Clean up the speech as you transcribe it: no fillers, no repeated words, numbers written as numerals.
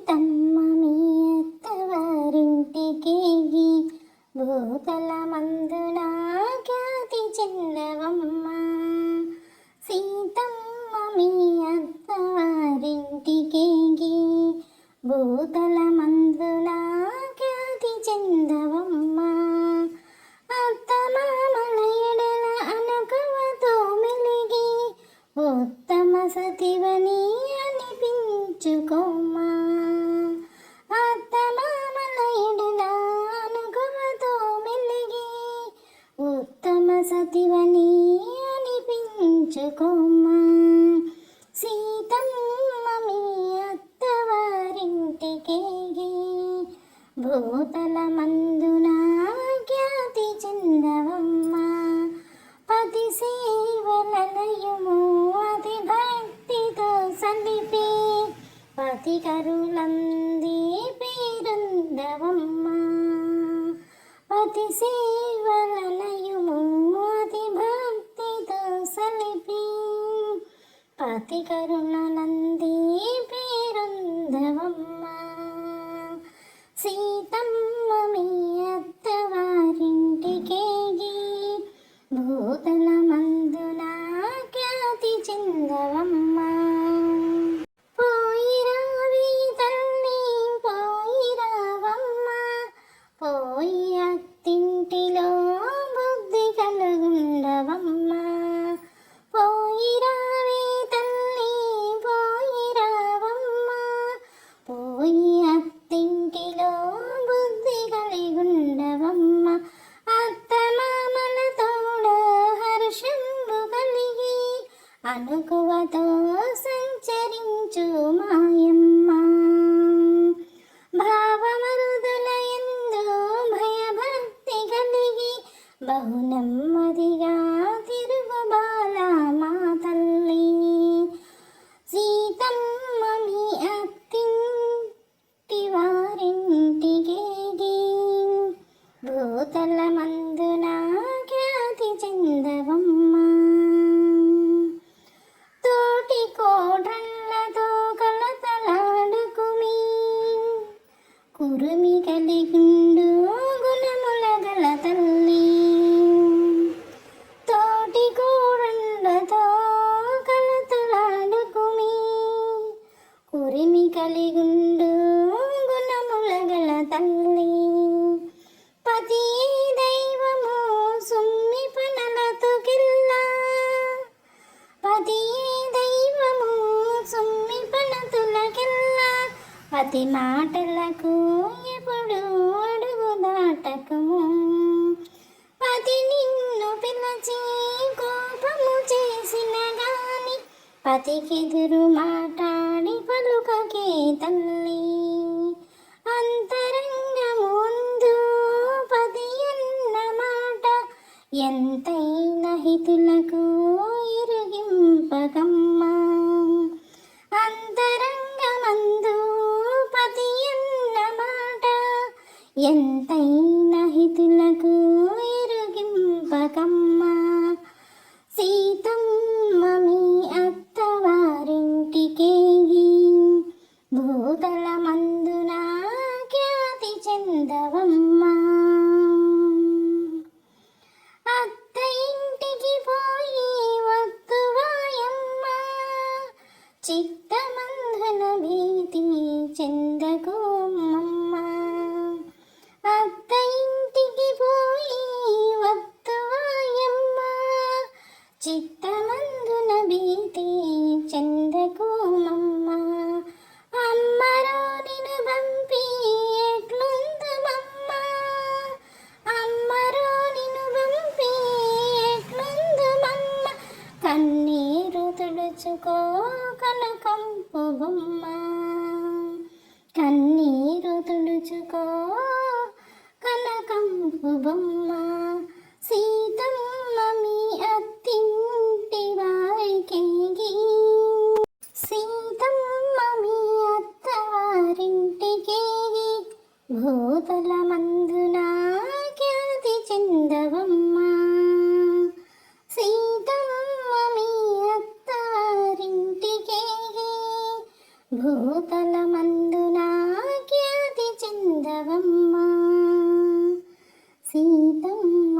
సీతమ్మ మీ అత్తవారింటికేగి భూతల మందున ఖ్యాతి చెందవమ్మ. సీతమ్మ మీ అత్తవారింటికేగి భూతల మందున ఖ్యాతి చెందవమ్మ. అత్తమామల ఎడల అనకువతో మెలిగి ఉత్తమ సతివని అనిపించుకోమ్మా. అత్తమామల ఎడల అనుకువతో మెలిగి ఉత్తమ సతివని అనిపించుకోమ్మా. సీతమ్మ మీ అత్తవారింటికేగి భూతల మందున ఖ్యాతి చెందవమ్మ. పతి సేవలయుము అతి భక్తితో సలిపి పతి కరులంది పేరుందవమ్మ. పతి సేవలయుము అతి భక్తితో సలిపి పతి కరుణలంది పేరుందవమ్మ. సీతమ్మ మీ అత్తవారింటికేగి భూతల మందున ఖ్యాతి చెందవమ్మ. పోయిరావి తల్లి పోయిరావమ్మ, పోయి అత్తింటిలో బుద్ధి కలుగుండవమ్మ. పోయిరావి తల్లి పోయిరావమ్మ, పోయి అత్తింటిలో బుద్ధి కలిగుండవమ్మ. అత్తమామల తోడ హర్షంబు కలిగి అనుకువతో సంచరించు మాయమ్మ. భావమరుదుల యందు భయభక్తి కలిగి బహు నెమ్మదిగా తిరుగు బాల మా తల్లి. సీతమ్మ మీ అత్తింటి వారింటికేగి భూతల మందున ఖ్యాతి చెందవమ్మ. తోటి కోడ్రళ్ళతో కలతలాడుకుమి కురుమి కలిగుండు గుణముల గల తల్లి. తోటి కోడ్రళ్ళతో కలతలాడుకుమి కురిమి కలిగుండు గుణముల గల తల్లి. పతి దైవము సుమ్మి పనలతో కిల్లా, పతి దైవము సుమ్మి పనతులకెల్లా. పతి మాటలకు ఎప్పుడు అడుగు దాటకము. పతి నిన్ను పిలచి కోపము చేసిన గాని పతికెదురు మాట్లాడి పలుకకే తల్లి. అంతరంగముందు పతి అన్న మాట ఎంతైనా హితులకు ఇరుగింపకమ్మా. అంతరంగమందు పతి అన్న మాట ఎంతైనా హితులకు ఇరుగింపకమ్మా. సీతమ్మ మీ అత్తవారింటికేగి భూతల మందున ఖ్యాతి చెందవమ్మ. అత్త ఇంటికి పోయి వత్తువాయమ్మ, చిత్తమందున భీతి చెందకోమమ్మ. అత్త ఇంటికి పోయి వత్తువాయమ్మ, చిత్తమందున భీతి చెందకోమమ్మ. అమ్మరో నిన్ను పంపి ఎట్లుందుమమ్మ, అమ్మరో నిన్ను పంపి ఎట్లుందుమమ్మ. కన్నీరు తుడుచుకో కనకంపు బొమ్మ, కన్నీరు తుడుచుకో కనకంపు బొమ్మ. సీతమ్మ మీ అత్తింటి వారికేగి సీతమ్మ మీ అత్తవారింటికేగి భూతల మందున ఖ్యాతి చెందవమ్మ. సీతమ్మ మీ అత్తవారింటికేగి భూతల మందున సీతమ్మ